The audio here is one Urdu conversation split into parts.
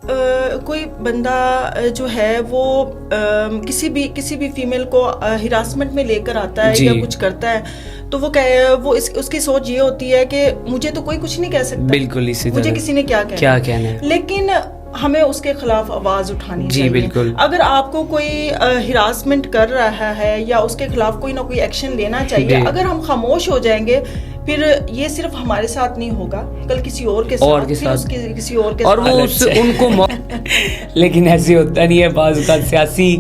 کوئی بندہ جو ہے وہ کسی بھی فیمیل کو ہراسمنٹ میں لے کر آتا ہے یا کچھ کرتا ہے تو وہ اس کی سوچ یہ ہوتی ہے کہ مجھے تو کوئی کچھ نہیں کہہ سکتا, بالکل اسی طرح مجھے کسی نے کیا کہنا ہے. لیکن ہمیں اس کے خلاف آواز اٹھانی چاہیے. بالکل. اگر آپ کو کوئی ہراسمنٹ کر رہا ہے یا اس کے خلاف کوئی نہ کوئی ایکشن لینا چاہیے, اگر ہم خاموش ہو جائیں گے پھر یہ صرف ہمارے ساتھ نہیں ہوگا, کل کسی اور کے ساتھ کسی اور کے اور وہ ان کو لیکن ایسے ہوتا نہیں ہے. بعض اوقات سیاسی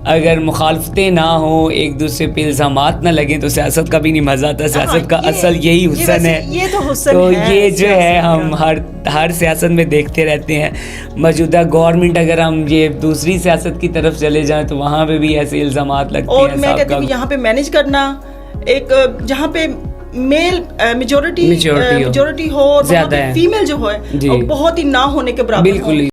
اگر مخالفتیں نہ ہوں, ایک دوسرے پہ الزامات نہ لگیں تو سیاست کا بھی نہیں مزہ آتا. سیاست کا اصل یہی حسن ہے. یہ تو حسن تو ہے, یہ جو ہے ہم ہر سیاست میں دیکھتے رہتے ہیں. موجودہ گورنمنٹ اگر ہم یہ دوسری سیاست کی طرف چلے جائیں تو وہاں پہ بھی ایسے الزامات لگتے ہیں. اور میں کہتی ہوں یہاں پہ مینیج کرنا, ایک جہاں پہ میل میجورٹی ہو اور فیمیل جو ہے بہت ہی نہ ہونے کے برابر. بالکل.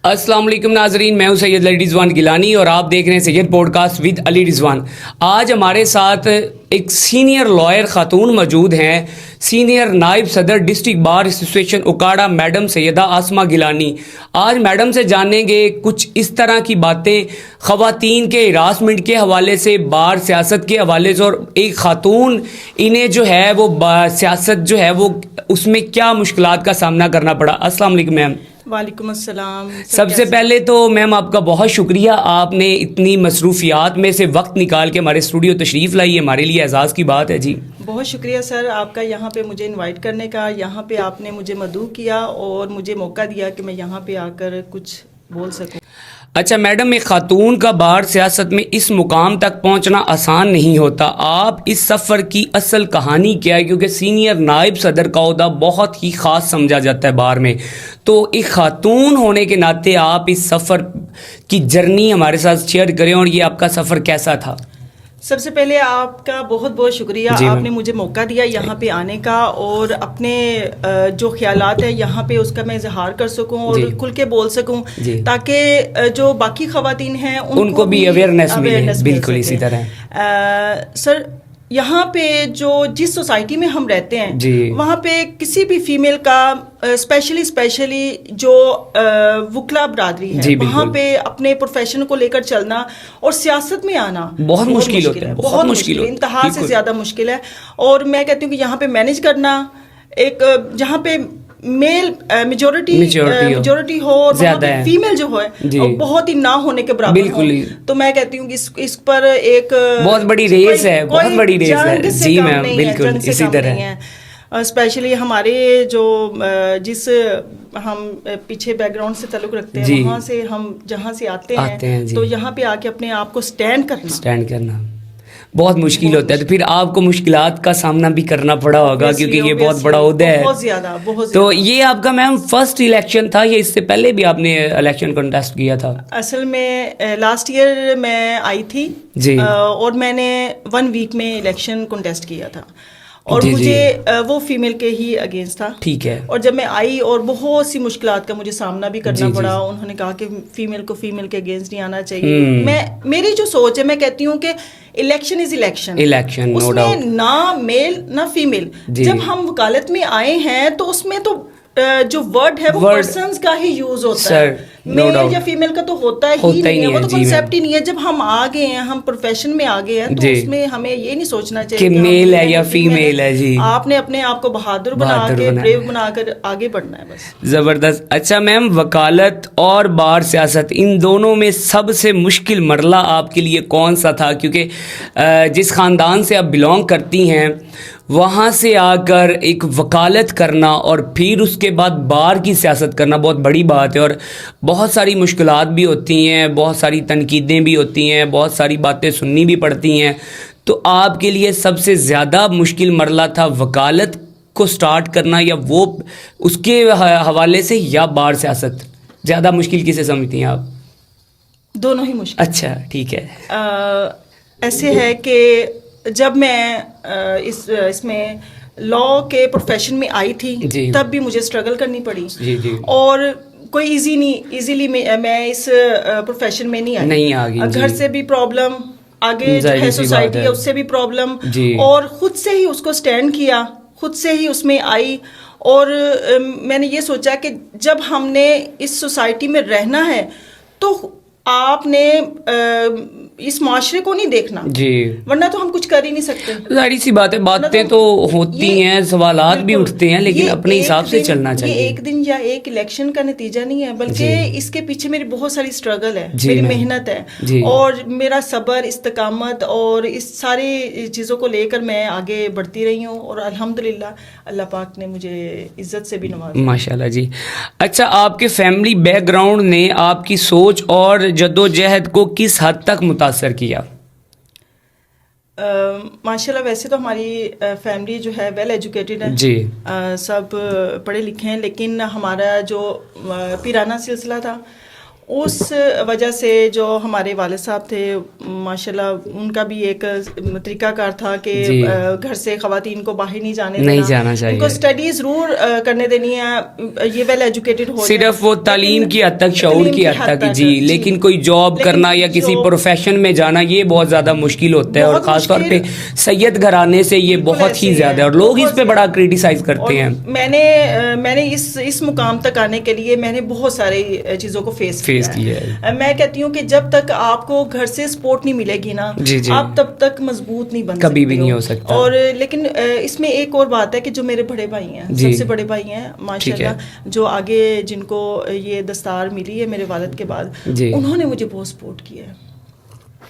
السلام علیکم ناظرین, میں ہوں سید علی رضوان گیلانی اور آپ دیکھ رہے ہیں سید پوڈ کاسٹ ود علی رضوان. آج ہمارے ساتھ ایک سینئر لائر خاتون موجود ہیں, سینئر نائب صدر district bar association Okara madam Syeda Asma Gilani. آج میڈم سے جانیں گے کچھ اس طرح کی باتیں خواتین کے ہراسمنٹ کے حوالے سے, بار سیاست کے حوالے سے, اور ایک خاتون انہیں جو ہے وہ سیاست جو ہے وہ اس میں کیا مشکلات کا سامنا کرنا پڑا. السلام علیکم میم. وعلیکم السلام. سب سے پہلے تو میم آپ کا بہت شکریہ, آپ نے اتنی مصروفیات میں سے وقت نکال کے ہمارے اسٹوڈیو تشریف لائی, ہمارے لیے اعزاز کی بات ہے. جی بہت شکریہ سر آپ کا یہاں پہ مجھے انوائٹ کرنے کا. یہاں پہ آپ نے مجھے مدعو کیا اور مجھے موقع دیا کہ میں یہاں پہ آ کر کچھ بول سکوں. اچھا میڈم, ایک خاتون کا بار سیاست میں اس مقام تک پہنچنا آسان نہیں ہوتا. آپ اس سفر کی اصل کہانی کیا ہے, کیونکہ سینئر نائب صدر کا عہدہ بہت ہی خاص سمجھا جاتا ہے بار میں, تو ایک خاتون ہونے کے ناطے آپ اس سفر کی جرنی ہمارے ساتھ شیئر کریں, اور یہ آپ کا سفر کیسا تھا؟ سب سے پہلے آپ کا بہت بہت شکریہ, آپ نے مجھے موقع دیا یہاں پہ آنے کا, اور اپنے جو خیالات ہیں یہاں پہ اس کا میں اظہار کر سکوں اور کھل کے بول سکوں, تاکہ جو باقی خواتین ہیں ان کو بھی اویئرنیس ملے. بالکل اسی طرح. سر یہاں پہ جس سوسائٹی میں ہم رہتے ہیں وہاں پہ کسی بھی فیمیل کا اسپیشلی جو وکلا برادری ہے وہاں پہ اپنے پروفیشن کو لے کر چلنا اور سیاست میں آنا بہت مشکل ہوتا ہے, بہت مشکل, انتہا سے زیادہ مشکل ہے. اور میں کہتی ہوں کہ یہاں پہ مینیج کرنا, ایک جہاں پہ میل میجورٹی ہو اور فیمیل جو ہے بہت ہی نہ ہونے کے برابر ہو, تو میں کہتی ہوں کہ اس پر ایک بہت بڑی ریس ہے, بہت بڑی ریس ہے. جی میم بالکل اسی طرح. اسپیشلی ہمارے جس ہم پیچھے بیک گراؤنڈ سے تعلق رکھتے ہیں وہاں سے ہم جہاں سے آتے ہیں تو یہاں پہ آ کے اپنے آپ کو اسٹینڈ کرنا بہت مشکل ہوتا ہے. تو پھر آپ کو مشکلات کا سامنا بھی کرنا پڑا ہوگا کیونکہ یہ بہت بڑا عہدہ ہے. بہت زیادہ. تو یہ آپ کا میم فرسٹ الیکشن تھا یا اس سے پہلے بھی آپ نے الیکشن کنٹیسٹ کیا تھا؟ اصل میں لاسٹ ایئر میں آئی تھی اور میں نے 1 ویک میں الیکشن کنٹیسٹ کیا تھا, اور مجھے وہ فیمیل کے ہی اگینسٹ تھا. ٹھیک ہے. اور جب میں آئی اور بہت سی مشکلات کا مجھے سامنا بھی کرنا پڑا. انہوں نے کہا کہ فیمیل کو فیمیل کے اگینسٹ نہیں آنا چاہیے. میری جو سوچ ہے, میں کہتی ہوں کہ الیکشن از الیکشن, اس میں نہ میل نہ فیمیل. جب ہم وکالت میں آئے ہیں تو اس میں تو جو ورڈ ہے وہ پرسنز کا ہی یوز ہوتا ہے, میل یا فیمیل کا تو ہوتا ہی نہیں ہے, وہ تو کنسیپٹ ہی نہیں ہے. جب ہم آ گئے ہیں, ہم پروفیشن میں آ گئے ہیں, تو اس میں ہمیں یہ نہیں سوچنا چاہیے کہ میل ہے یا فیمیل ہے. جی آپ نے اپنے آپ کو بہادر بنا کے بریو بنا کر آگے بڑھنا ہے بس. زبردست. اچھا میم, وکالت اور بار سیاست ان دونوں میں سب سے مشکل مرحلہ آپ کے لیے کون سا تھا؟ کیونکہ جس خاندان سے آپ بلونگ کرتی ہیں وہاں سے آ کر ایک وکالت کرنا اور پھر اس کے بعد بار کی سیاست کرنا بہت بڑی بات ہے, اور بہت ساری مشکلات بھی ہوتی ہیں, بہت ساری تنقیدیں بھی ہوتی ہیں, بہت ساری باتیں سننی بھی پڑتی ہیں. تو آپ کے لیے سب سے زیادہ مشکل مرحلہ تھا وکالت کو سٹارٹ کرنا یا وہ اس کے حوالے سے, یا بار سیاست زیادہ مشکل کسے سمجھتی ہیں آپ؟ دونوں ہی مشکل. اچھا ٹھیک ہے. ایسے ہے کہ جب میں اس میں لا کے پروفیشن میں آئی تھی تب بھی مجھے اسٹرگل کرنی پڑی, اور کوئی ایزیلی میں اس پروفیشن میں نہیں آئی. گھر سے بھی پرابلم, آگے جو ہے سوسائٹی ہے اس سے بھی پرابلم, اور خود سے ہی اس کو اسٹینڈ کیا, خود سے ہی اس میں آئی. اور میں نے یہ سوچا کہ جب ہم نے اس سوسائٹی میں رہنا ہے تو آپ نے اس معاشرے کو نہیں دیکھنا, ورنہ تو ہم کچھ کر ہی نہیں سکتے. ظاہری سی بات ہے, باتیں تو ہوتی ہیں, سوالات بھی اٹھتے ہیں, لیکن اپنے حساب سے چلنا چاہیے. یہ ایک دن یا ایک الیکشن کا نتیجہ نہیں ہے, بلکہ اس کے پیچھے میری بہت ساری اسٹرگل ہے, میری محنت ہے, اور میرا صبر, استقامت, اور اس ساری چیزوں کو لے کر میں آگے بڑھتی رہی ہوں, اور الحمدللہ اللہ پاک نے مجھے عزت سے بھی نوازا. ماشاءاللہ جی. اچھا, آپ کے فیملی بیک گراؤنڈ نے آپ کی سوچ اور جدوجہد کو کس حد تک متاثر کیا؟ ماشاءاللہ ویسے تو ہماری فیملی جو ہے ویل ایجوکیٹڈ ہے, جی, سب پڑھے لکھے ہیں, لیکن ہمارا جو پیرانہ سلسلہ تھا اس وجہ سے جو ہمارے والد صاحب تھے ماشاءاللہ ان کا بھی ایک طریقہ کار تھا کہ گھر سے خواتین کو باہر نہیں جانا چاہیے, ان کو اسٹڈی ضرور کرنے دینی ہے, یہ ویل ایجوکیٹڈ ہو, صرف وہ تعلیم کی حد تک, شعور کی حد تک, جی, لیکن کوئی جاب کرنا یا کسی پروفیشن میں جانا یہ بہت زیادہ مشکل ہوتا ہے, اور خاص طور پہ سید گھرانے سے یہ بہت ہی زیادہ, اور لوگ اس پہ بڑا کریٹیسائز کرتے ہیں. میں نے اس مقام تک آنے کے لیے میں نے بہت ساری چیزوں کو فیس کیا. میں کہتی ہوں کہ جب تک آپ کو گھر سے سپورٹ نہیں ملے گی نا, آپ تب تک مضبوط نہیں بن سکتے, کبھی بھی نہیں ہو سکتا. اور لیکن اس میں ایک اور بات ہے کہ جو میرے بڑے بھائی ہیں, سب سے بڑے بھائی ہیں ماشاءاللہ, جو آگے جن کو یہ دستار ملی ہے میرے والد کے بعد, انہوں نے مجھے بہت سپورٹ کیا ہے.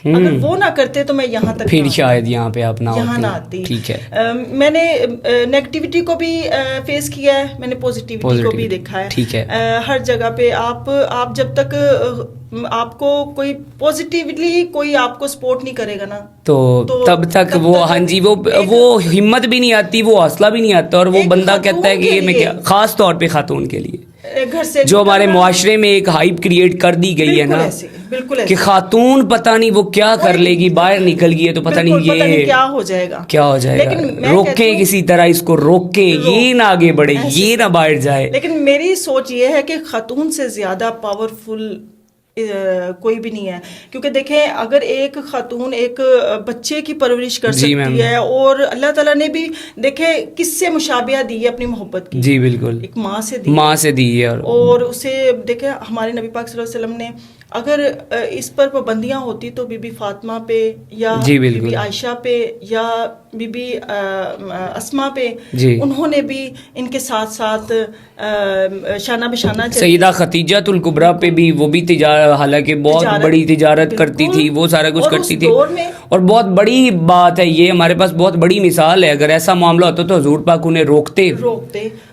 اگر وہ نہ کرتے تو میں یہاں تک پھر شاید یہاں پہ آپ نہ آتی. ٹھیک ہے, میں نے نیگیٹیوٹی کو بھی فیس کیا ہے, میں نے پازیٹیوٹی کو بھی دیکھا ہے. ٹھیک ہے, ہر جگہ پہ آپ جب تک آپ کو کوئی پازیٹیولی کوئی آپ کو سپورٹ نہیں کرے گا نا, تو تب تک وہ, ہاں جی, وہ ہمت بھی نہیں آتی, وہ حوصلہ بھی نہیں آتا, اور وہ بندہ کہتا ہے کہ یہ میں کیا, خاص طور پہ خاتون کے لیے گھر سے جو ہمارے معاشرے میں ایک ہائپ کریٹ کر دی گئی ہے نا, کہ خاتون پتہ نہیں وہ کیا کر لے گی, باہر نکل گئی ہے تو پتہ نہیں یہ کیا ہو جائے گا, روکیں کسی طرح اس کو, روکیں, یہ نہ آگے بڑھے, یہ نہ باہر جائے. لیکن میری سوچ یہ ہے کہ خاتون سے زیادہ پاورفل کوئی بھی نہیں ہے, کیونکہ دیکھیں اگر ایک خاتون ایک بچے کی پرورش کر سکتی ہے, اور اللہ تعالیٰ نے بھی دیکھیں کس سے مشابہہ دی ہے اپنی محبت کی, جی بالکل, ایک ماں سے دی ہے, اور اسے دیکھیں ہمارے نبی پاک صلی اللہ علیہ وسلم نے اگر اس پر پابندیاں ہوتی تو بی بی فاطمہ پہ یا بی بی عائشہ پہ یا بی بی اسما پہ, انہوں نے بھی ان کے ساتھ ساتھ شانہ بشانہ سیدہ خدیجہ الکبریٰ پہ بھی, وہ بھی حالانکہ بہت بڑی تجارت کرتی تھی, وہ سارا کچھ کرتی تھی, اور بہت بڑی بات ہے یہ, ہمارے پاس بہت بڑی مثال ہے. اگر ایسا معاملہ ہوتا تو حضور پاک انہیں روکتے,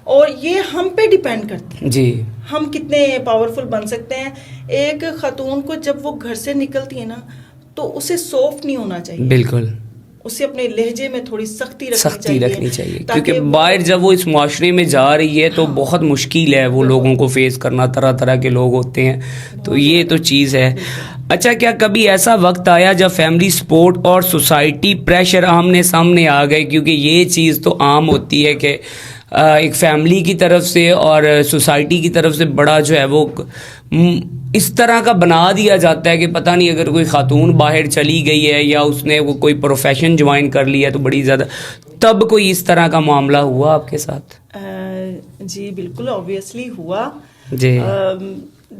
اور یہ ہم پہ ڈیپینڈ کرتے ہیں, جی, ہم کتنے پاورفل بن سکتے ہیں. ایک خاتون کو جب وہ گھر سے نکلتی ہے نا تو اسے سافٹ نہیں ہونا چاہیے, بالکل, اسے اپنے لہجے میں تھوڑی سختی رکھنی چاہیے, کیونکہ باہر جب وہ اس معاشرے میں جا رہی ہے تو بہت مشکل ہے وہ لوگوں کو فیس کرنا, طرح طرح کے لوگ ہوتے ہیں, تو یہ تو چیز ہے. اچھا, کیا کبھی ایسا وقت آیا جب فیملی سپورٹ اور سوسائٹی پریشر آمنے سامنے آ گئے, کیونکہ یہ چیز تو عام ہوتی ہے کہ ایک فیملی کی طرف سے اور سوسائٹی کی طرف سے بڑا جو ہے وہ اس طرح کا بنا دیا جاتا ہے کہ پتہ نہیں اگر کوئی خاتون باہر چلی گئی ہے یا اس نے کوئی پروفیشن جوائن کر لیا تو بڑی زیادہ, تب کوئی اس طرح کا معاملہ ہوا آپ کے ساتھ؟ جی بالکل, آبویسلی ہوا. جی,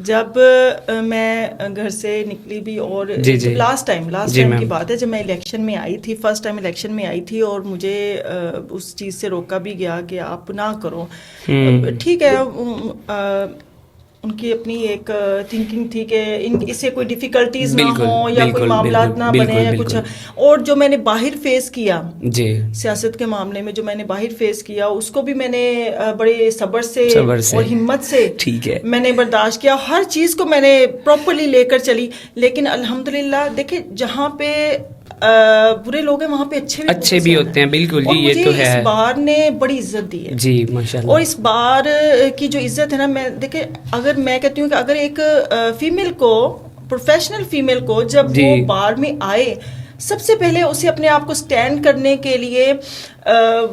جب میں گھر سے نکلی بھی, اور لاسٹ ٹائم کی بات ہے جب میں الیکشن میں آئی تھی, فرسٹ ٹائم الیکشن میں آئی تھی, اور مجھے اس چیز سے روکا بھی گیا کہ آپ نہ کرو. ٹھیک ہے, ان کی اپنی ایک تھنکنگ تھی کہ اس سے کوئی ڈیفیکلٹیز نہ ہوں یا کوئی معاملات نہ بنے یا کچھ. اور جو میں نے باہر فیس کیا سیاست کے معاملے میں, جو میں نے باہر فیس کیا, اس کو بھی میں نے بڑے صبر سے اور ہمت سے میں نے برداشت کیا. ہر چیز کو میں نے پراپرلی لے کر چلی. لیکن الحمدللہ دیکھیں جہاں پہ برے لوگ ہیں وہاں پہ اچھے بھی ہوتے ہیں. بالکل جی, یہ تو ہے. اس بار نے بڑی عزت دی ہے جی ماشاءاللہ, اور اس بار کی جو عزت ہے نا, میں دیکھیں اگر میں کہتی ہوں کہ اگر ایک فیمیل کو, پروفیشنل فیمیل کو جب وہ بار میں آئے, سب سے پہلے اسے اپنے آپ کو سٹینڈ کرنے کے لیے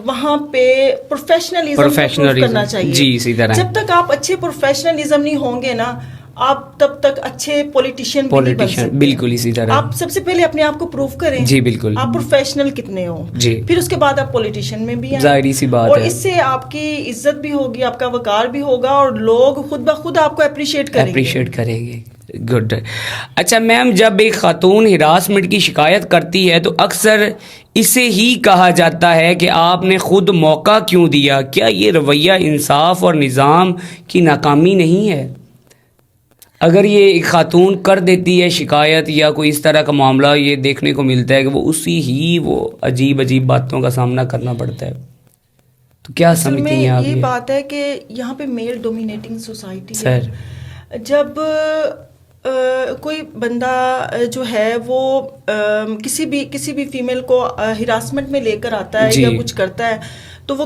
وہاں پہ پروفیشنلزم کرنا چاہیے. جی اسی طرح جب تک آپ اچھے پروفیشنلزم نہیں ہوں گے نا, آپ تب تک اچھے پولیٹیشین بھی نہیں بن سکتے. بالکل اسی طرح آپ سب سے پہلے اپنے آپ کو پروو کریں. جی بالکل. آپ پروفیشنل کتنے ہو, جی, پھر اس کے بعد آپ پولیٹیشین میں بھی آئیں. ظاہری سی بات ہے. اور اس سے آپ کی عزت بھی ہوگی, آپ کا وقار بھی ہوگا, اور لوگ خود بخود آپ کو اپریشیٹ کریں گے. گڈ. اچھا میم, جب ایک خاتون ہراسمنٹ کی شکایت کرتی ہے تو اکثر اسے ہی کہا جاتا ہے کہ آپ نے خود موقع کیوں دیا. کیا یہ رویہ انصاف اور نظام کی ناکامی نہیں ہے؟ اگر یہ ایک خاتون کر دیتی ہے شکایت یا کوئی اس طرح کا معاملہ, یہ دیکھنے کو ملتا ہے کہ وہ اسی ہی وہ عجیب باتوں کا سامنا کرنا پڑتا ہے, تو کیا سمجھتی ہیں آپ؟ یہ بات ہے کہ یہاں پہ میل ڈومینیٹنگ سوسائٹی ہے. جب کوئی بندہ جو ہے وہ کسی بھی فیمیل کو ہراسمنٹ میں لے کر آتا ہے یا کچھ کرتا ہے, تو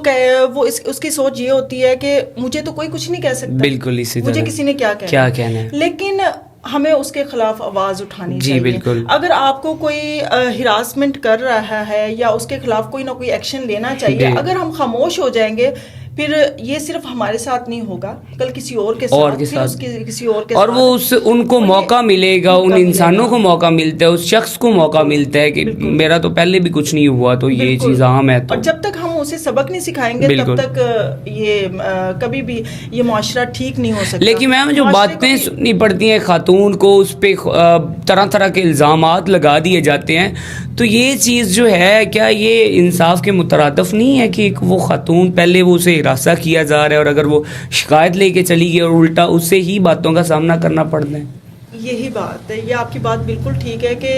وہ اس کی سوچ یہ ہوتی ہے کہ مجھے تو کوئی کچھ نہیں کہہ سکتا. بالکل اسی طرح. مجھے کسی نے کیا کہنا ہے. لیکن ہمیں اس کے خلاف آواز اٹھانی چاہیے. بالکل. اگر آپ کو کوئی ہراسمنٹ کر رہا ہے یا اس کے خلاف کوئی نہ کوئی ایکشن لینا چاہیے. اگر ہم خاموش ہو جائیں گے, پھر یہ صرف ہمارے ساتھ نہیں ہوگا, کل کسی اور کے ساتھ کسی اور کے اور وہ ان کو موقع ملے گا, ان انسانوں کو موقع ملتا ہے, اس شخص کو موقع ملتا ہے کہ میرا تو پہلے بھی کچھ نہیں ہوا, تو یہ چیز عام ہے. اور جب تک ہم اسے سبق نہیں سکھائیں گے تب تک یہ کبھی بھی یہ معاشرہ ٹھیک نہیں ہو سکتا. لیکن میم جو باتیں سننی پڑتی ہیں خاتون کو, اس پہ طرح طرح کے الزامات لگا دیے جاتے ہیں, تو یہ چیز جو ہے کیا یہ انصاف کے مترادف نہیں ہے کہ وہ خاتون پہلے وہ اسے ہراساں کیا جا رہا ہے, اور اگر وہ شکایت لے کے چلی گئی اور الٹا اس سے ہی باتوں کا سامنا کرنا پڑتا ہے؟ یہی بات ہے, یہ آپ کی بات بالکل ٹھیک ہے کہ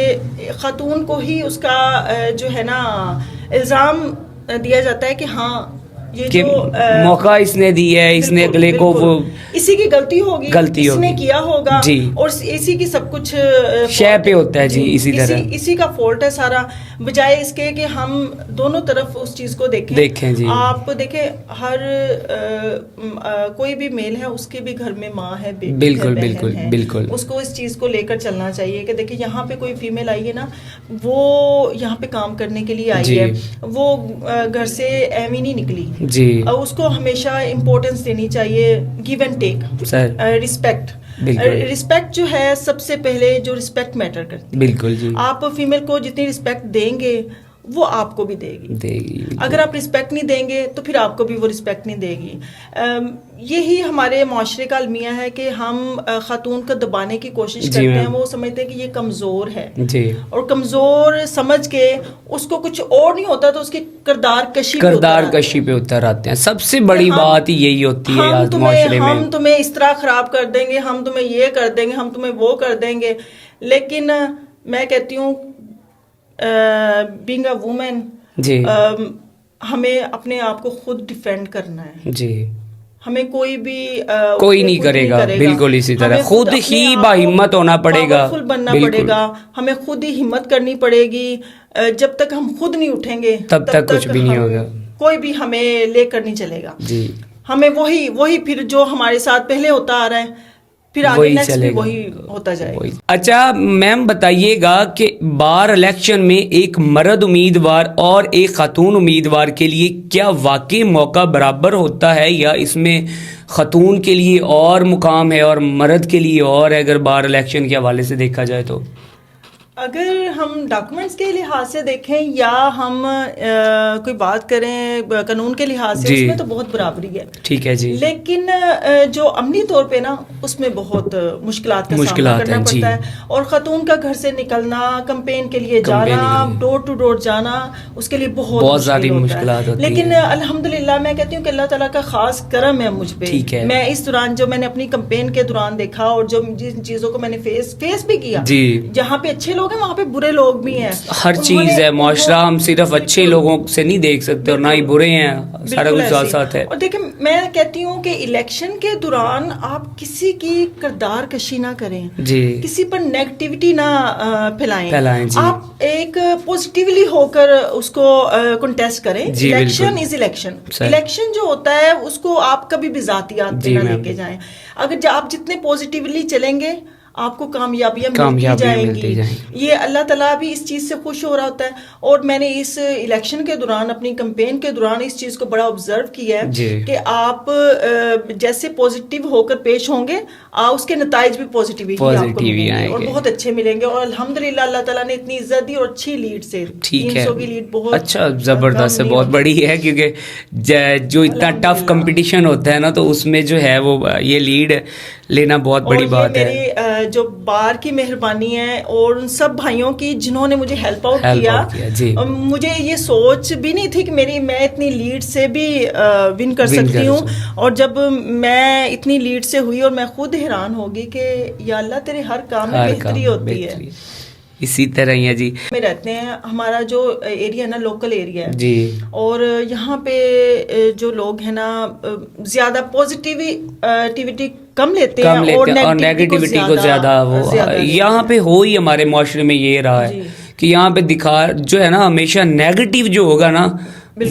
خاتون کو ہی اس کا جو ہے نا الزام دیا جاتا ہے کہ ہاں یہ جو موقع اس نے دی ہے, اس نے اگلے کو وہ اسی کی غلطی ہوگی, اس نے کیا ہوگا, اور اسی کی سب کچھ شے پہ ہوتا ہے. جی اسی طرح اسی کا فالٹ ہے سارا, بجائے اس کے کہ ہم دونوں طرف اس چیز کو دیکھیں. جی آپ دیکھیں, ہر کوئی بھی میل ہے اس کے بھی گھر میں ماں ہے, بالکل بالکل بالکل, اس کو اس چیز کو لے کر چلنا چاہیے کہ دیکھیں یہاں پہ کوئی فیمیل آئی ہے نا, وہ یہاں پہ کام کرنے کے لیے آئی ہے, وہ گھر سے ایویں نہیں نکلی. جی, اس کو ہمیشہ امپورٹنس دینی چاہیے, give and take, respect. Respect جو ہے سب سے پہلے جو رسپیکٹ میٹر کرتی ہے. بالکل جی, آپ فیمیل کو جتنی رسپیکٹ دیں گے وہ آپ کو بھی دے گی. اگر آپ رسپیکٹ نہیں دیں گے تو پھر آپ کو بھی وہ رسپیکٹ نہیں دے گی. یہی ہمارے معاشرے کا المیہ ہے کہ ہم خاتون کو دبانے کی کوشش کرتے ہیں. وہ سمجھتے ہیں کہ یہ کمزور ہے, اور کمزور سمجھ کے اس کو کچھ اور نہیں ہوتا تو اس کی کردار کشی پہ اتر آتے ہیں. سب سے بڑی بات یہی ہوتی ہے آج معاشرے میں, ہم تمہیں اس طرح خراب کر دیں گے, ہم تمہیں یہ کر دیں گے, ہم تمہیں وہ کر دیں گے. لیکن میں کہتی ہوں بینگ اے وومن, ہمیں اپنے آپ کو خود ڈیفینڈ کرنا ہے. جی, ہمیں کوئی نہیں کرے گا. بالکل اسی طرح خود ہی باہمت ہونا پڑے گا, پاورفل بننا پڑے گا. ہمیں خود ہی ہمت کرنی پڑے گی. جب تک ہم خود نہیں اٹھیں گے تب تک کچھ بھی نہیں ہوگا, کوئی بھی ہمیں لے کر نہیں چلے گا. جی, ہمیں وہی پھر جو ہمارے ساتھ پہلے ہوتا آ رہا ہے پھر آگے نیکسٹ بھی وہی ہوتا جائے گا. اچھا میم بتائیے گا کہ بار الیکشن میں ایک مرد امیدوار اور ایک خاتون امیدوار کے لیے کیا واقعی موقع برابر ہوتا ہے, یا اس میں خاتون کے لیے اور مقام ہے اور مرد کے لیے اور ہے, اگر بار الیکشن کے حوالے سے دیکھا جائے تو؟ اگر ہم ڈاکومنٹس کے لحاظ سے دیکھیں یا ہم کوئی بات کریں قانون کے لحاظ سے, اس میں تو بہت برابری ہے. ٹھیک ہے جی. لیکن جو عملی طور پہ نا اس میں بہت مشکلات کا سامنا کرنا پڑتا ہے. اور خاتون کا گھر سے نکلنا, کمپین کے لیے جانا, ڈور ٹو ڈور جانا, اس کے لیے بہت ساری مشکلات ہوتی ہیں. لیکن الحمدللہ میں کہتی ہوں کہ اللہ تعالیٰ کا خاص کرم ہے مجھ پہ. میں اس دوران جو میں نے اپنی کمپین کے دوران دیکھا اور جو جن چیزوں کو میں نے فیس بھی کیا, جہاں پہ اچھے لوگ ہیں وہاں پہ برے لوگ بھی ہیں. ہر چیز ہے, معاشرہ ہم صرف اچھے لوگوں سے نہیں دیکھ سکتے اور نہ ہی برے ہیں, سارا کچھ ساتھ ساتھ ہے. اور دیکھیں میں کہتی ہوں کہ الیکشن کے دوران آپ کسی کی کردار کشی نہ کریں, کسی پر نیگیٹیوٹی نہ پھیلائیں. آپ ایک پوزیٹیولی ہو کر اس کو کنٹیسٹ کریں. الیکشن از الیکشن. الیکشن جو ہوتا ہے اس کو آپ کبھی بھی ذاتیات پہ نہ لے کے جائیں. اگر آپ جتنے پوزیٹیولی چلیں گے آپ کو کامیابیاں ملتی جائیں گی. یہ اللہ تعالیٰ بھی اس چیز سے خوش ہو رہا ہوتا ہے. اور میں نے اس الیکشن کے دوران, اپنی کمپین کے دوران اس چیز کو بڑا آبزرو کیا ہے کہ آپ جیسے پازیٹیو ہو کر پیش ہوں گے, اس کے نتائج بھی پازیٹیو ہی آپ کو ملیں گے اور بہت اچھے ملیں گے. اور الحمدللہ اللہ تعالیٰ نے اتنی عزت دی اور اچھی لیڈ سے, 300 کی لیڈ بہت اچھا زبردست ہے, بہت بڑی ہے, کیونکہ جو اتنا ٹف کمپٹیشن ہوتا ہے نا تو اس میں جو ہے وہ یہ لیڈ لینا بہت بڑی بات ہے. میری جو بار کی مہربانی ہے اور ان سب بھائیوں کی جنہوں نے مجھے ہیلپ آؤٹ کیا. مجھے یہ سوچ بھی نہیں تھی کہ میں اتنی لیڈ سے بھی ون کر سکتی ہوں, اور جب میں اتنی لیڈ سے ہوئی اور میں خود حیران ہوگی کہ یا اللہ تیرے ہر کام میں بہتری ہوتی ہے. اسی طرح ہی ہے جی. میں رہتے ہیں, ہمارا جو ایریا ہے نا لوکل ایریا ہے جی, اور یہاں پہ جو لوگ ہیں نا زیادہ پازیٹیوٹی کم لیتے ہیں اور نیگیٹیوٹی کو زیادہ وہ یہاں پہ ہو ہی ہمارے معاشرے میں یہ رہا ہے کہ یہاں پہ جو ہے نا ہمیشہ نیگیٹیو جو ہوگا نا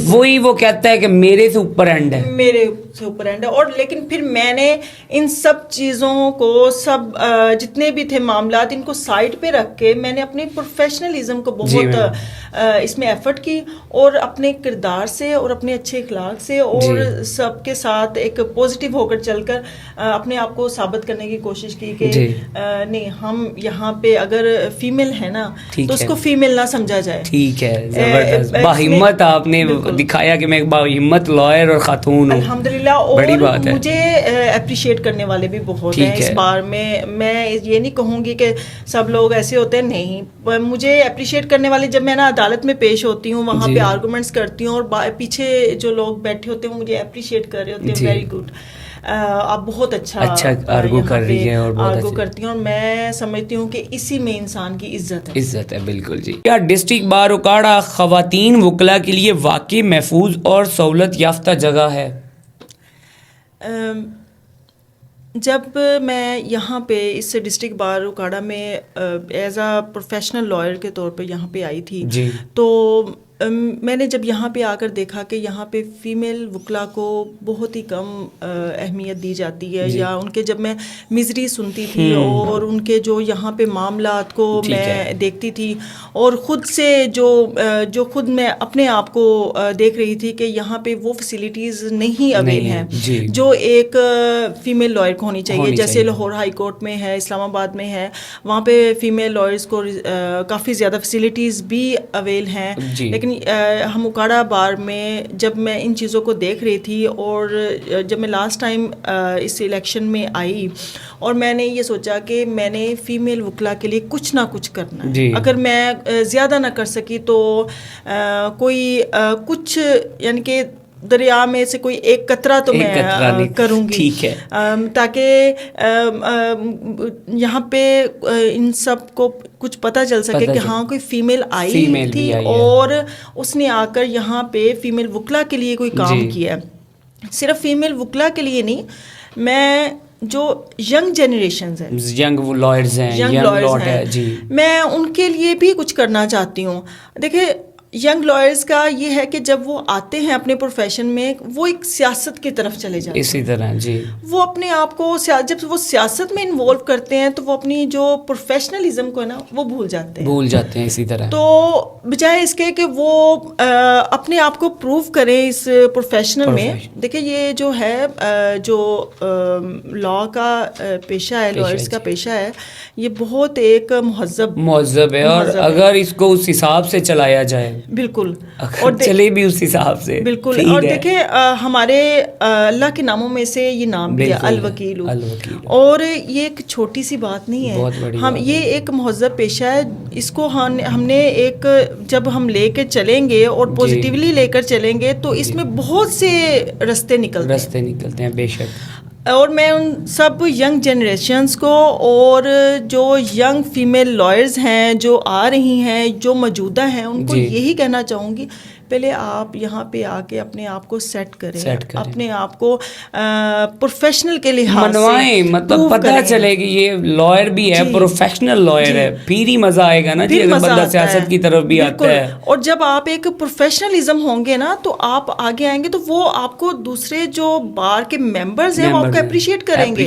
وہی وہ کہتا ہے کہ میرے سے اوپر اینڈ ہے, میرے سے اوپر اینڈ ہے. اور لیکن پھر میں نے ان سب چیزوں کو, سب جتنے بھی تھے معاملات, ان کو سائڈ پہ رکھ کے میں نے اپنے پروفیشنلزم کو بہت اس میں ایفرٹ کی, اور اپنے کردار سے اور اپنے اچھے اخلاق سے اور سب کے ساتھ ایک پازیٹیو ہو کر چل کر اپنے آپ کو ثابت کرنے کی کوشش کی کہ نہیں, ہم یہاں پہ اگر فیمیل ہے نا تو اس کو فیمیل نہ سمجھا جائے. ٹھیک ہے, زبردست, باہمت آپ نے دکھایا کہ میں ایک باہمت لائر اور خاتون ہوں, الحمدللہ. اور مجھے اپریشیٹ کرنے والے بھی بہت ہیں اس بار میں یہ نہیں کہوں گی کہ سب لوگ ایسے ہوتے ہیں, نہیں, مجھے اپریشیٹ کرنے والے, جب میں نا عدالت میں پیش ہوتی ہوں وہاں پہ آرگومنٹس کرتی ہوں اور پیچھے جو لوگ بیٹھے ہوتے ہیں وہ مجھے اپریشیٹ کر رہے ہوتے ہیں, ویری گڈ, آپ بہت اچھا آرگو کر رہی ہیں اور آرگو کرتی ہیں, اور میں سمجھتی ہوں کہ اسی میں انسان کی عزت ہے. بالکل جی. کیا ڈسٹرکٹ بار اکاڑا خواتین وکلاء کے لیے واقعی محفوظ اور سہولت یافتہ جگہ ہے؟ جب میں یہاں پہ اس ڈسٹرکٹ بار اکاڑا میں ایز اے پروفیشنل لائر کے طور پہ یہاں پہ آئی تھی تو میں نے جب یہاں پہ آ کر دیکھا کہ یہاں پہ فیمیل وکلا کو بہت ہی کم اہمیت دی جاتی ہے, یا ان کے جب میں مزری سنتی تھی اور ان کے جو یہاں پہ معاملات کو میں دیکھتی تھی, اور خود سے جو خود میں اپنے آپ کو دیکھ رہی تھی کہ یہاں پہ وہ فیسلٹیز نہیں اویل ہیں جو ایک فیمیل لائر کو ہونی چاہیے. جیسے لاہور ہائی کورٹ میں ہے, اسلام آباد میں ہے, وہاں پہ فیمیل لائرس کو کافی زیادہ فیسلٹیز بھی اویل ہیں. لیکن ہم اکاڑا بار میں جب میں ان چیزوں کو دیکھ رہی تھی, اور جب میں لاسٹ ٹائم اس الیکشن میں آئی, اور میں نے یہ سوچا کہ میں نے فیمیل وکلا کے لیے کچھ نہ کچھ کرنا ہے. اگر میں زیادہ نہ کر سکی تو کوئی کچھ, یعنی کہ دریا میں سے کوئی ایک قطرہ تو میں کروں گی, تاکہ یہاں پہ ان سب کو کچھ پتہ چل سکے کہ ہاں کوئی فیمیل آئی تھی اور اس نے آ کر یہاں پہ فیمیل وکلا کے لیے کوئی کام کیا ہے. صرف فیمیل وکلا کے لیے نہیں, میں جو ینگ جنریشنز ہیں, ینگ لائرز ہیں, میں ان کے لیے بھی کچھ کرنا چاہتی ہوں. دیکھیں, ینگ لائرز کا یہ ہے کہ جب وہ آتے ہیں اپنے پروفیشن میں, وہ ایک سیاست کی طرف چلے جاتے ہیں. اسی طرح وہ اپنے آپ کو جب وہ سیاست میں انوالو کرتے ہیں تو وہ اپنی جو پروفیشنلزم کو ہے نا وہ بھول جاتے ہیں. اسی طرح تو بجائے اس کے کہ وہ اپنے آپ کو پروو کریں اس پروفیشنل میں. دیکھیں, یہ جو ہے جو لا کا پیشہ ہے, لائرز کا پیشہ ہے, یہ بہت ایک مہذب ہے, اور اگر اس کو اس حساب سے چلایا جائے بالکل, اور چلے بھی اس حساب سے بالکل. اور دیکھیں, ہمارے اللہ کے ناموں میں سے یہ نام بھی ہے الوکیل, اور یہ ایک چھوٹی سی بات نہیں ہے. ہم یہ ایک مہذب پیشہ ہے, اس کو ہم نے ایک جب ہم لے کے چلیں گے اور پازیٹیولی لے کر چلیں گے تو اس میں بہت سے رستے نکلتے ہیں بے شک. اور میں ان سب ینگ جنریشنز کو اور جو ینگ فیمیل لائرز ہیں جو آ رہی ہیں, جو موجودہ ہیں, ان کو یہی کہنا چاہوں گی پہلے آپ یہاں پہ آ کے اپنے آپ کو سیٹ کریں, اپنے آپ کو پروفیشنل کے لحاظ منوائیں, مطلب پتہ چلے کہ یہ لائر بھی ہے, پروفیشنل لائر ہے, پھر ہی مزہ آئے گا نا جی اگر بندہ سیاست کی طرف بھی آتا ہے. اور جب آپ ایک پروفیشنلزم ہوں گے نا تو آپ آگے آئیں گے تو وہ آپ کو دوسرے جو بار کے ممبرز ہیں وہ آپ کو اپریشیٹ کریں گے.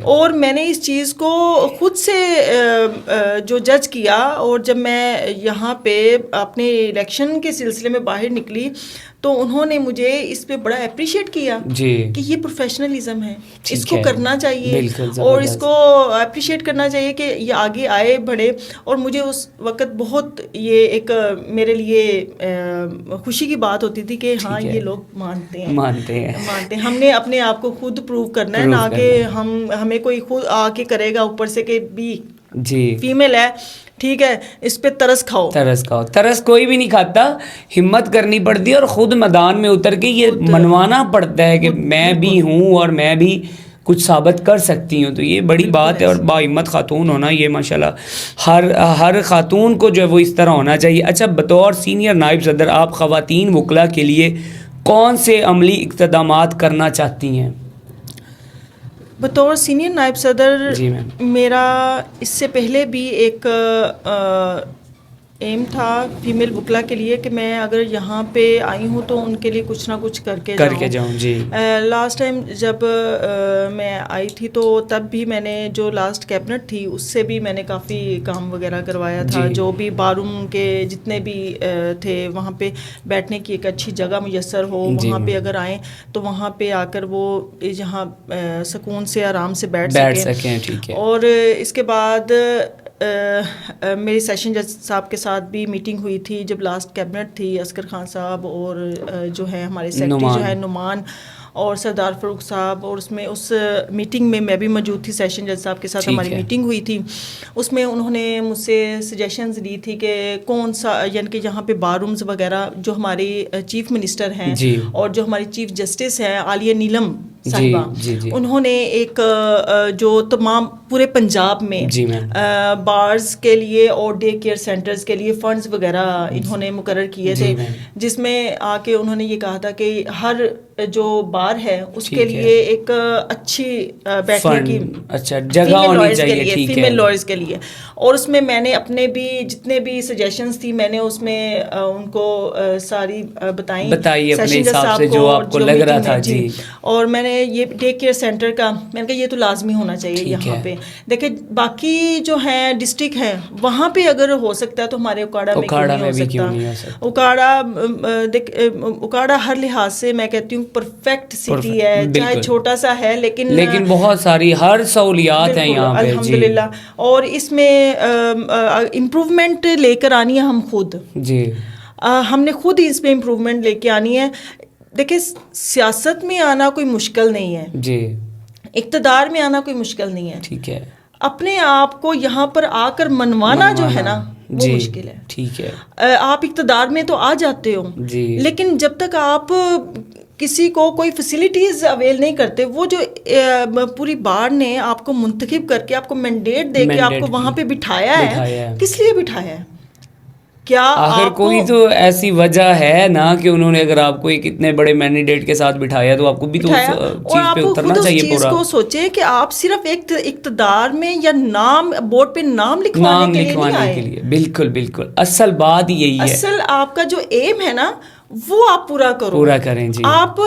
اور میں نے اس چیز کو خود سے جو جج کیا, اور جب میں یہاں پہ اپنے الیکشن کے سلسلے میں باہر نکلی تو انہوں نے مجھے اس پہ بڑا اپریشیٹ کیا کہ یہ پروفیشنلزم ہے, اس کو کرنا چاہیے اور اس کو اپریشیٹ کرنا چاہیے کہ یہ آگے آئے بڑھے. اور مجھے اس وقت بہت یہ ایک میرے لیے خوشی کی بات ہوتی تھی کہ ہاں یہ لوگ مانتے ہیں. ہم نے اپنے آپ کو خود پروو کرنا ہے, نہ کہ ہمیں کوئی خود آ کے کرے گا اوپر سے کہ بھی فیمیل ہے ٹھیک ہے اس پہ ترس کھاؤ. ترس کوئی بھی نہیں کھاتا, ہمت کرنی پڑتی ہے اور خود میدان میں اتر کے یہ منوانا پڑتا ہے کہ میں بھی ہوں اور میں بھی کچھ ثابت کر سکتی ہوں. تو یہ بڑی بات ہے, اور با ہمت خاتون ہونا یہ ماشاءاللہ ہر خاتون کو جو ہے وہ اس طرح ہونا چاہیے. اچھا, بطور سینئر نائب صدر آپ خواتین وکلا کے لیے کون سے عملی اقتدامات کرنا چاہتی ہیں؟ بطور سینئر نائب صدر میرا اس سے پہلے بھی ایک ایم تھا فیمیل وکلا کے لیے کہ میں اگر یہاں پہ آئی ہوں تو ان کے لیے کچھ نہ کچھ کر کے جاؤں. لاسٹ ٹائم جب میں آئی تھی تو تب بھی میں نے جو لاسٹ کیبنٹ تھی اس سے بھی میں نے کافی کام وغیرہ کروایا تھا. جو بھی باروم کے جتنے بھی تھے وہاں پہ بیٹھنے کی ایک اچھی جگہ میسر ہو, وہاں پہ اگر آئیں تو وہاں پہ آ کر وہ جہاں سکون سے آرام سے بیٹھ سکیں. اور اس کے بعد میری سیشن جج صاحب کے ساتھ بھی میٹنگ ہوئی تھی جب لاسٹ کیبنٹ تھی. اصغر خان صاحب اور جو ہے ہمارے سیکرٹری جو ہے نعمان اور سردار فاروق صاحب, اور اس میٹنگ میں بھی موجود تھی. سیشن جج صاحب کے ساتھ ہماری میٹنگ ہوئی تھی. اس میں انہوں نے مجھ سے سجیشنز دی تھی کہ کون سا یعنی کہ یہاں پہ بارومز وغیرہ جو ہماری چیف منسٹر ہیں اور جو ہماری چیف جسٹس ہیں عالیہ نیلم صاحبہ, انہوں نے ایک جو تمام پورے پنجاب میں بارز کے لیے اور ڈے کیئر سینٹرز کے لیے فنڈز وغیرہ انہوں نے مقرر کیے تھے, جس میں آ کے انہوں نے یہ کہا تھا کہ ہر جو بار ہے اس کے لیے ایک اچھی بیٹھنے کی جگہ ہونی چاہیے فیمیل لائرز کے لیے. اور اس میں میں نے اپنے بھی جتنے بھی سجیشنز تھی میں نے اس میں ان کو ساری بتائیں اپنے حساب سے جو آپ کو لگ رہا تھا. اور میں نے یہ ڈے کیئر سینٹر کا میں نے کہا یہ تو لازمی ہونا چاہیے یہاں پہ. دیکھیں باقی جو ہیں ڈسٹرکٹ ہیں وہاں پہ اگر ہو سکتا ہے تو ہمارے اکاڑا میں کیوں نہیں ہو سکتا. اکاڑا ہر لحاظ سے میں کہتی ہوں پرفیکٹ سٹی ہے, چاہے چھوٹا سا ہے لیکن بہت ساری ہر سہولیات ہیں یہاں پہ الحمدللہ. اور اس میں امپروومنٹ لے کر آنی ہے ہم خود, ہم نے خود اس میں امپروومنٹ لے کے آنی ہے. دیکھیں سیاست میں آنا کوئی مشکل نہیں ہے, اقتدار میں آنا کوئی مشکل نہیں ہے, ٹھیک ہے. اپنے آپ کو یہاں پر آ کر منوانا جو ہے نا وہ مشکل ہے. ٹھیک ہے, آپ اقتدار میں تو آ جاتے ہو لیکن جب تک آپ کسی کو کوئی فیسلٹیز اویل نہیں کرتے, وہ جو پوری بار نے آپ کو منتخب کر کے آپ کو مینڈیٹ دے کے آپ کو وہاں پہ بٹھایا ہے, کس لیے بٹھایا ہے؟ کیا آخر کوئی تو ایسی وجہ ہے نا کہ انہوں نے اگر آپ کو ایک اتنے بڑے مینڈیٹ کے ساتھ بٹھایا تو آپ کو بھی تو اس چیز پہ اترنا چاہیے. چیز کو سوچیں کہ آپ صرف ایک اقتدار میں یا نام بورڈ پہ نام لکھوانے کے لیے. بالکل اصل بات یہی ہے, اصل آپ کا جو ایم ہے نا وہ آپ پورا کریں. آپ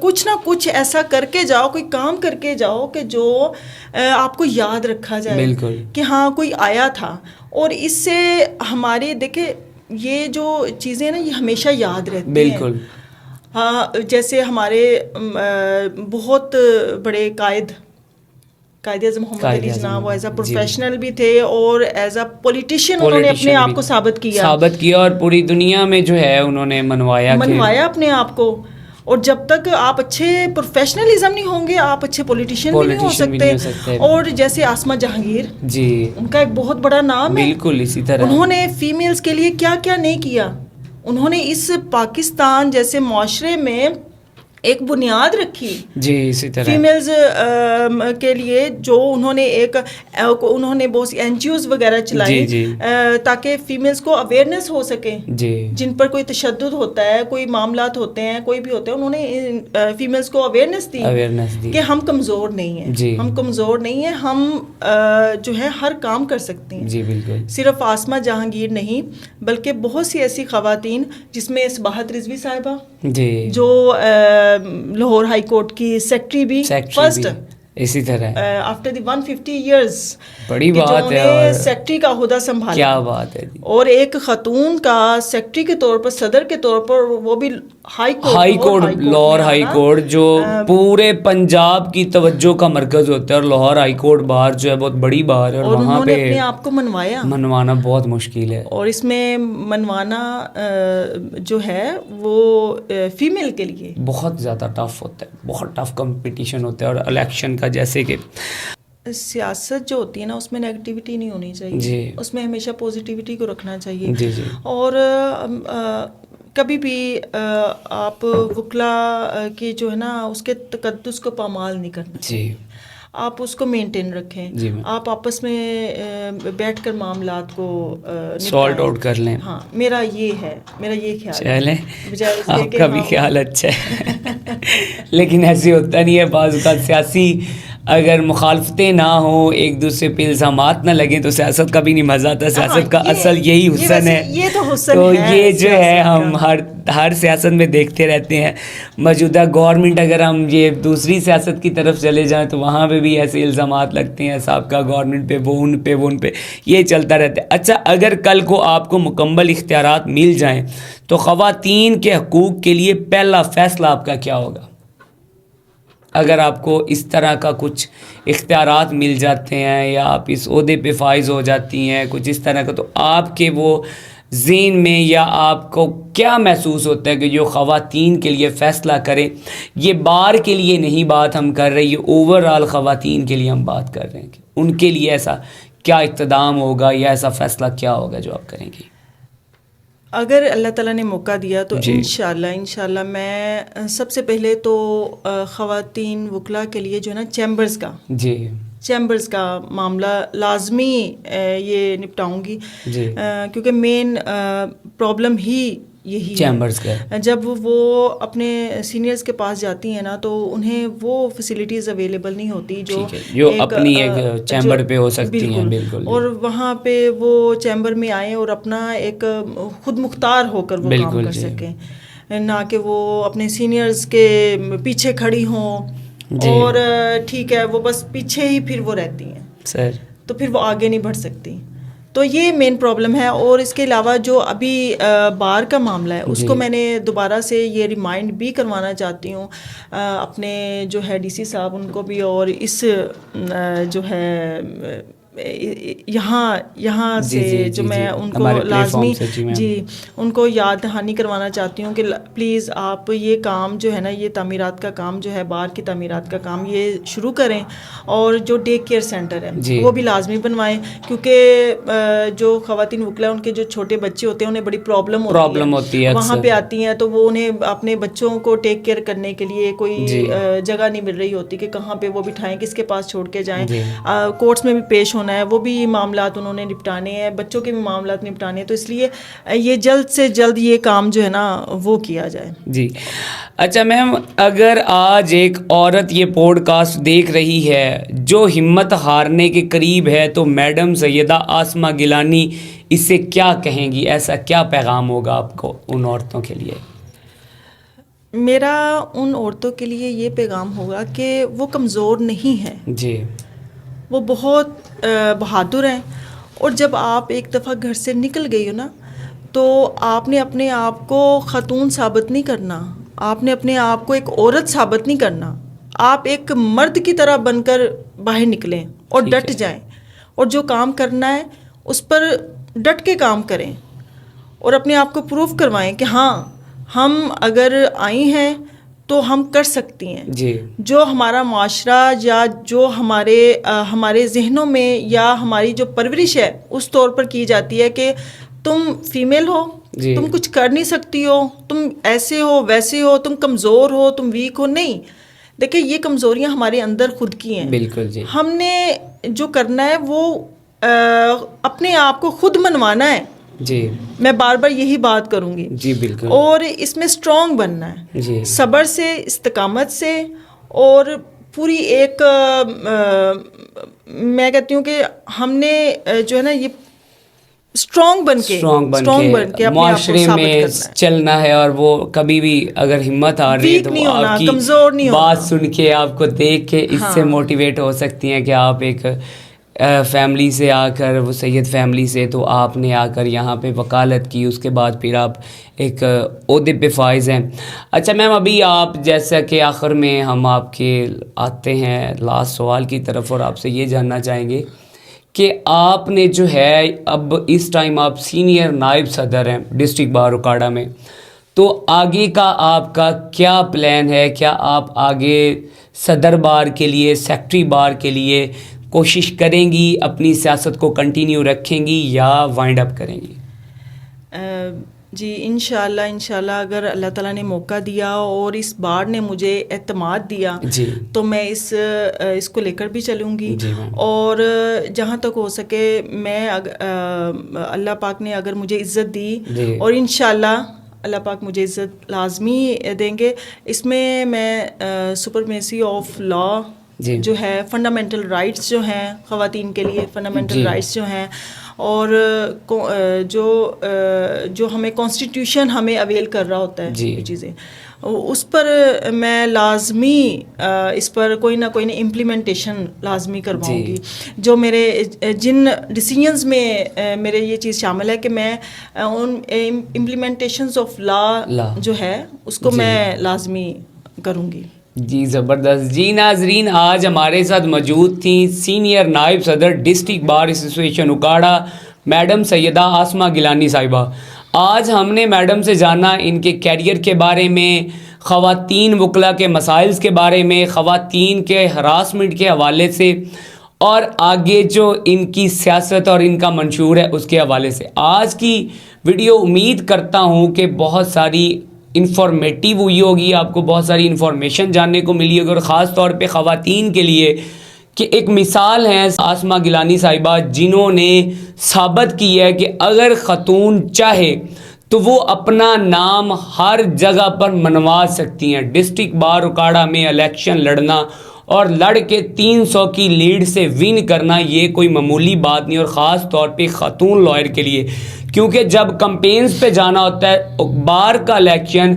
کچھ نہ کچھ ایسا کر کے جاؤ, کوئی کام کر کے جاؤ کہ جو آپ کو یاد رکھا جائے کہ ہاں کوئی آیا تھا. اور اس سے ہمارے دیکھیں یہ جو چیزیں نا یہ ہمیشہ یاد رہتی ہیں. ہاں جیسے ہمارے بہت بڑے قائد اعظم محمد علی جناح وہ ایز اے پروفیشنل بھی تھے اور ایز اے پولیٹیشین انہوں نے اپنے آپ کو ثابت کیا اور پوری دنیا میں جو ہے انہوں نے منوایا اپنے آپ کو. اور جب تک آپ اچھے پروفیشنلزم نہیں ہوں گے آپ اچھے پولیٹیشین بھی نہیں ہو سکتے. اور جیسے آسمہ جہانگیر ان کا ایک بہت بڑا نام ہے, بالکل اسی طرح انہوں نے فیمیلز کے لیے کیا کیا نہیں کیا. انہوں نے اس پاکستان جیسے معاشرے میں ایک بنیاد رکھی جی اسی طرح فیمیلز کے لیے، جو انہوں نے بہت سی این جی اوز وغیرہ چلائی تاکہ فیمیلز کو اویئرنیس ہو سکے، جن پر کوئی تشدد ہوتا ہے، کوئی معاملات ہوتے ہیں، کوئی بھی ہوتے ہیں، انہوں نے فیمیلز کو اویئرنیس دی کہ ہم کمزور نہیں ہیں، ہم کمزور نہیں ہیں، ہم جو ہے ہر کام کر سکتے ہیں. جی بالکل. صرف آسمہ جہانگیر نہیں بلکہ بہت سی ایسی خواتین، جس میں اسباحت رضوی صاحبہ جو لاہور ہائی کورٹ کی سیکٹری بھی فرسٹ، اسی طرح آفٹر دی 150 ایئرز بڑی بات ہے، سیکٹری کا عہدہ سنبھالا. کیا بات ہے. اور ایک خاتون کا سیکٹری کے طور پر، صدر کے طور پر، وہ بھی high court Lahore high court, جو پورے پنجاب کی توجہ کا مرکز ہوتا ہے، اور لاہور ہائی کورٹ بار جو ہے بہت بڑی بار ہے، اور وہاں پہ اپنے آپ کو منوانا بہت مشکل ہے. اور اس میں منوانا جو ہے وہ فیمیل کے لیے بہت زیادہ ٹف ہوتا ہے، بہت ٹف کمپٹیشن ہوتا ہے. اور الیکشن کا جیسے کہ سیاست جو ہوتی ہے نا، اس میں نیگیٹیوٹی نہیں ہونی چاہیے، اس میں ہمیشہ پازیٹیوٹی کو رکھنا چاہیے. اور کبھی بھی آپ وکلا کی جو ہے نا اس کے تقدس کو پامال نہیں کرنا، آپ اس کو مینٹین رکھیں، آپ آپس میں بیٹھ کر معاملات کو سالٹ آؤٹ کر لیں. ہاں میرا یہ خیال ہے. آپ کا بھی خیال اچھا ہے لیکن ایسے ہوتا نہیں ہے. بعض اوقات سیاسی اگر مخالفتیں نہ ہوں، ایک دوسرے پہ الزامات نہ لگیں، تو سیاست کا بھی نہیں مزہ آتا. سیاست کا اصل یہی حسن ہے. تو یہ جو ہے ہم ہر سیاست میں دیکھتے رہتے ہیں. موجودہ گورنمنٹ، اگر ہم یہ دوسری سیاست کی طرف چلے جائیں تو وہاں پہ بھی ایسے الزامات لگتے ہیں، سابقہ گورنمنٹ پہ، وہ ان پہ یہ چلتا رہتا ہے. اچھا، اگر کل کو آپ کو مکمل اختیارات مل جائیں تو خواتین کے حقوق کے لیے پہلا فیصلہ آپ کا کیا ہوگا؟ اگر آپ کو اس طرح کا کچھ اختیارات مل جاتے ہیں، یا آپ اس عہدے پہ فائز ہو جاتی ہیں، کچھ اس طرح کا، تو آپ کے وہ ذہن میں یا آپ کو کیا محسوس ہوتا ہے کہ جو خواتین کے لیے فیصلہ کریں؟ یہ بار کے لیے نہیں بات ہم کر رہے، یہ اوور آل خواتین کے لیے ہم بات کر رہے ہیں کہ ان کے لیے ایسا کیا اقتدام ہوگا یا ایسا فیصلہ کیا ہوگا جو آپ کریں گی؟ اگر اللہ تعالیٰ نے موقع دیا تو انشاءاللہ میں سب سے پہلے تو خواتین وکلا کے لیے جو ہے نا چیمبرز کا معاملہ لازمی یہ نپٹاؤں گی، کیونکہ مین پرابلم ہی یہی چیمبرز کا. جب وہ اپنے سینئرز کے پاس جاتی ہیں نا، تو انہیں وہ فیسلٹیز اویلیبل نہیں ہوتی جو اپنی ایک چیمبر پہ ہو سکتی ہیں. بالکل. اور وہاں پہ وہ چیمبر میں آئیں اور اپنا ایک خود مختار ہو کر وہ کام کر سکیں، نہ کہ وہ اپنے سینئرز کے پیچھے کھڑی ہوں اور ٹھیک ہے وہ بس پیچھے ہی پھر وہ رہتی ہیں، تو پھر وہ آگے نہیں بڑھ سکتی. تو یہ مین پرابلم ہے. اور اس کے علاوہ جو ابھی بار کا معاملہ ہے، اس کو میں نے دوبارہ سے یہ ریمائنڈ بھی کروانا چاہتی ہوں اپنے جو ہے ڈی سی صاحب ان کو بھی، اور اس جو ہے یہاں سے جو میں ان کو لازمی ان کو یاد دہانی کروانا چاہتی ہوں کہ پلیز آپ یہ کام جو ہے نا، یہ تعمیرات کا کام جو ہے، بار کی تعمیرات کا کام یہ شروع کریں، اور جو ڈے کیئر سینٹر ہے وہ بھی لازمی بنوائیں، کیونکہ جو خواتین وکلا ان کے جو چھوٹے بچے ہوتے ہیں انہیں بڑی پرابلم ہوتی ہے وہاں پہ آتی ہیں، تو وہ انہیں اپنے بچوں کو ٹیک کیئر کرنے کے لیے کوئی جگہ نہیں مل رہی ہوتی کہ کہاں پہ وہ بٹھائیں، کس کے پاس چھوڑ کے جائیں. کورٹس میں بھی پیش ہونا ہے، وہ بھی معاملات انہوں نے نپٹانے ہیں، بچوں کے بھی معاملات نپٹانے ہیں، تو اس لیے یہ جلد سے جلد یہ کام جو ہے نا وہ کیا جائے. جی اچھا میم، اگر آج ایک عورت یہ پوڈ کاسٹ دیکھ رہی ہے جو ہمت ہارنے کے قریب ہے، تو میڈم سیدہ آسمہ گیلانی اس سے کیا کہیں گی؟ ایسا کیا پیغام ہوگا آپ کو ان عورتوں کے لیے؟ میرا ان عورتوں کے لیے یہ پیغام ہوگا کہ وہ کمزور نہیں ہیں، وہ بہت بہادر ہیں. اور جب آپ ایک دفعہ گھر سے نکل گئی ہو نا، تو آپ نے اپنے آپ کو خاتون ثابت نہیں کرنا، آپ نے اپنے آپ کو ایک عورت ثابت نہیں کرنا. آپ ایک مرد کی طرح بن کر باہر نکلیں اور ڈٹ جائیں، اور جو کام کرنا ہے اس پر ڈٹ کے کام کریں، اور اپنے آپ کو پروف کروائیں کہ ہاں ہم اگر آئی ہیں تو ہم کر سکتی ہیں. جو ہمارا معاشرہ یا جو ہمارے ذہنوں میں یا ہماری جو پرورش ہے اس طور پر کی جاتی ہے کہ تم فیمیل ہو جی. تم کچھ کر نہیں سکتی ہو, تم ایسے ہو ویسے ہو, تم کمزور ہو, تم ویک ہو. نہیں, دیکھیں یہ کمزوریاں ہمارے اندر خود کی ہیں. بالکل جی. ہم نے جو کرنا ہے وہ اپنے آپ کو خود منوانا ہے. جی میں بار بار یہی بات کروں گی. جی بالکل. اور اس میں اسٹرانگ بننا ہے. جی. صبر سے, استقامت سے, اور پوری ایک میں کہتی ہوں کہ ہم نے جو ہے نا یہ اسٹرانگ بن کے معاشرے میں چلنا ہے, اور وہ کبھی بھی اگر ہمت آ رہی ہے تو آپ کی کمزور نہیں ہونا, بات سن کے آپ کو دیکھ کے اس سے موٹیویٹ ہو سکتی ہیں کہ آپ ایک فیملی سے آ کر, وہ سید فیملی سے, تو آپ نے آ کر یہاں پہ وکالت کی, اس کے بعد پھر آپ ایک عہدے پہ فائز ہیں. اچھا میم, ابھی آپ جیسا کہ آخر میں ہم آپ کے آتے ہیں لاسٹ سوال کی طرف, اور آپ سے یہ جاننا چاہیں گے کہ آپ نے جو ہے اب اس ٹائم آپ سینئر نائب صدر ہیں ڈسٹرکٹ بار اکاڑا میں, تو آگے کا آپ کا کیا پلان ہے؟ کیا آپ آگے صدر بار کے لیے, سیکٹری بار کے لیے کوشش کریں گی, اپنی سیاست کو کنٹینیو رکھیں گی یا وائنڈ اپ کریں گی؟ جی انشاءاللہ اگر اللہ تعالیٰ نے موقع دیا اور اس بار نے مجھے اعتماد دیا جی تو میں اس کو لے کر بھی چلوں گی. جی اور جہاں تک ہو سکے میں اللہ پاک نے اگر مجھے عزت دی, جی. اور انشاءاللہ اللہ پاک مجھے عزت لازمی دیں گے, اس میں سپرمیسی آف لا جی. جو ہے, فنڈامنٹل رائٹس جو ہیں خواتین کے لیے, فنڈامنٹل جی. رائٹس جو ہیں, اور جو ہمیں کانسٹیٹیوشن ہمیں اویل کر رہا ہوتا ہے جی. یہ چیزیں, اس پر میں لازمی اس پر کوئی نہ کوئی امپلیمنٹیشن لازمی کرواؤں گی. جو میرے جن ڈیسیژنز میں میرے یہ چیز شامل ہے کہ میں ان امپلیمنٹیشنز آف لا جو ہے اس کو میں لازمی کروں گی. جی زبردست. جی ناظرین, آج ہمارے ساتھ موجود تھیں سینئر نائب صدر district bar association Okara madam Syeda Asma Gilani صاحبہ. آج ہم نے میڈم سے جانا ان کے کیریئر کے بارے میں, خواتین وکلا کے مسائل کے بارے میں, خواتین کے ہراسمنٹ کے حوالے سے, اور آگے جو ان کی سیاست اور ان کا منشور ہے اس کے حوالے سے. آج کی ویڈیو امید کرتا ہوں کہ بہت ساری انفارمیٹیو ہوئی ہوگی, آپ کو بہت ساری انفارمیشن جاننے کو ملی ہوگی, اور خاص طور پہ خواتین کے لیے کہ ایک مثال ہیں آسمہ گیلانی صاحبہ, جنہوں نے ثابت کی ہے کہ اگر خاتون چاہے تو وہ اپنا نام ہر جگہ پر منوا سکتی ہیں. ڈسٹرکٹ بار اکاڑا میں الیکشن لڑنا اور لڑ کے 300 کی لیڈ سے ون کرنا یہ کوئی معمولی بات نہیں, اور خاص طور پہ خاتون لائر کے لیے, کیونکہ جب کمپینز پہ جانا ہوتا ہے بار کا الیکشن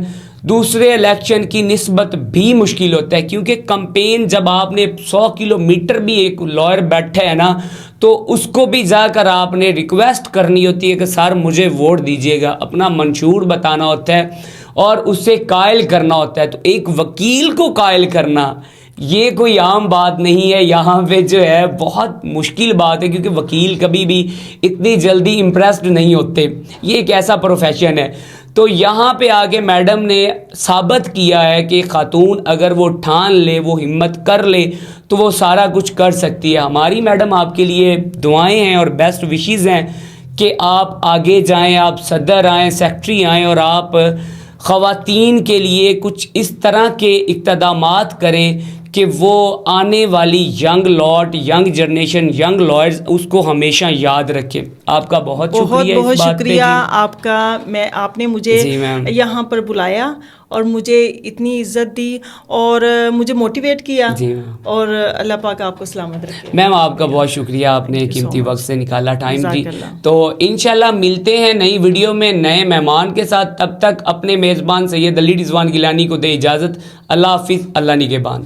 دوسرے الیکشن کی نسبت بھی مشکل ہوتا ہے, کیونکہ کمپین جب آپ نے 100 کلومیٹر بھی ایک لائر بیٹھا ہے نا, تو اس کو بھی جا کر آپ نے ریکویسٹ کرنی ہوتی ہے کہ سر مجھے ووٹ دیجیے گا, اپنا منشور بتانا ہوتا ہے اور اس سے قائل کرنا ہوتا ہے. تو ایک وکیل کو قائل کرنا یہ کوئی عام بات نہیں ہے, یہاں پہ جو ہے بہت مشکل بات ہے, کیونکہ وکیل کبھی بھی اتنی جلدی امپریسڈ نہیں ہوتے, یہ ایک ایسا پروفیشن ہے. تو یہاں پہ آگے میڈم نے ثابت کیا ہے کہ خاتون اگر وہ ٹھان لے, وہ ہمت کر لے تو وہ سارا کچھ کر سکتی ہے. ہماری میڈم آپ کے لیے دعائیں ہیں اور بیسٹ وشیز ہیں کہ آپ آگے جائیں, آپ صدر آئیں, سیکٹری آئیں, اور آپ خواتین کے لیے کچھ اس طرح کے اقتدامات کریں کہ وہ آنے والی ینگ لاٹ, ینگ جنریشن, ینگ لائرز اس کو ہمیشہ یاد رکھے. آپ کا بہت شکریہ آپ کا. آپ نے مجھے یہاں پر بلایا اور مجھے اتنی عزت دی اور مجھے موٹیویٹ کیا, اور اللہ پاک آپ کو سلامت رکھے. میم آپ کا بہت شکریہ, آپ نے قیمتی وقت سے نکالا ٹائم دی. تو انشاءاللہ ملتے ہیں نئی ویڈیو میں نئے مہمان کے ساتھ. تب تک اپنے میزبان سید علی رضوان گیلانی کو دے اجازت. اللہ حافظ, اللہ نگہبان.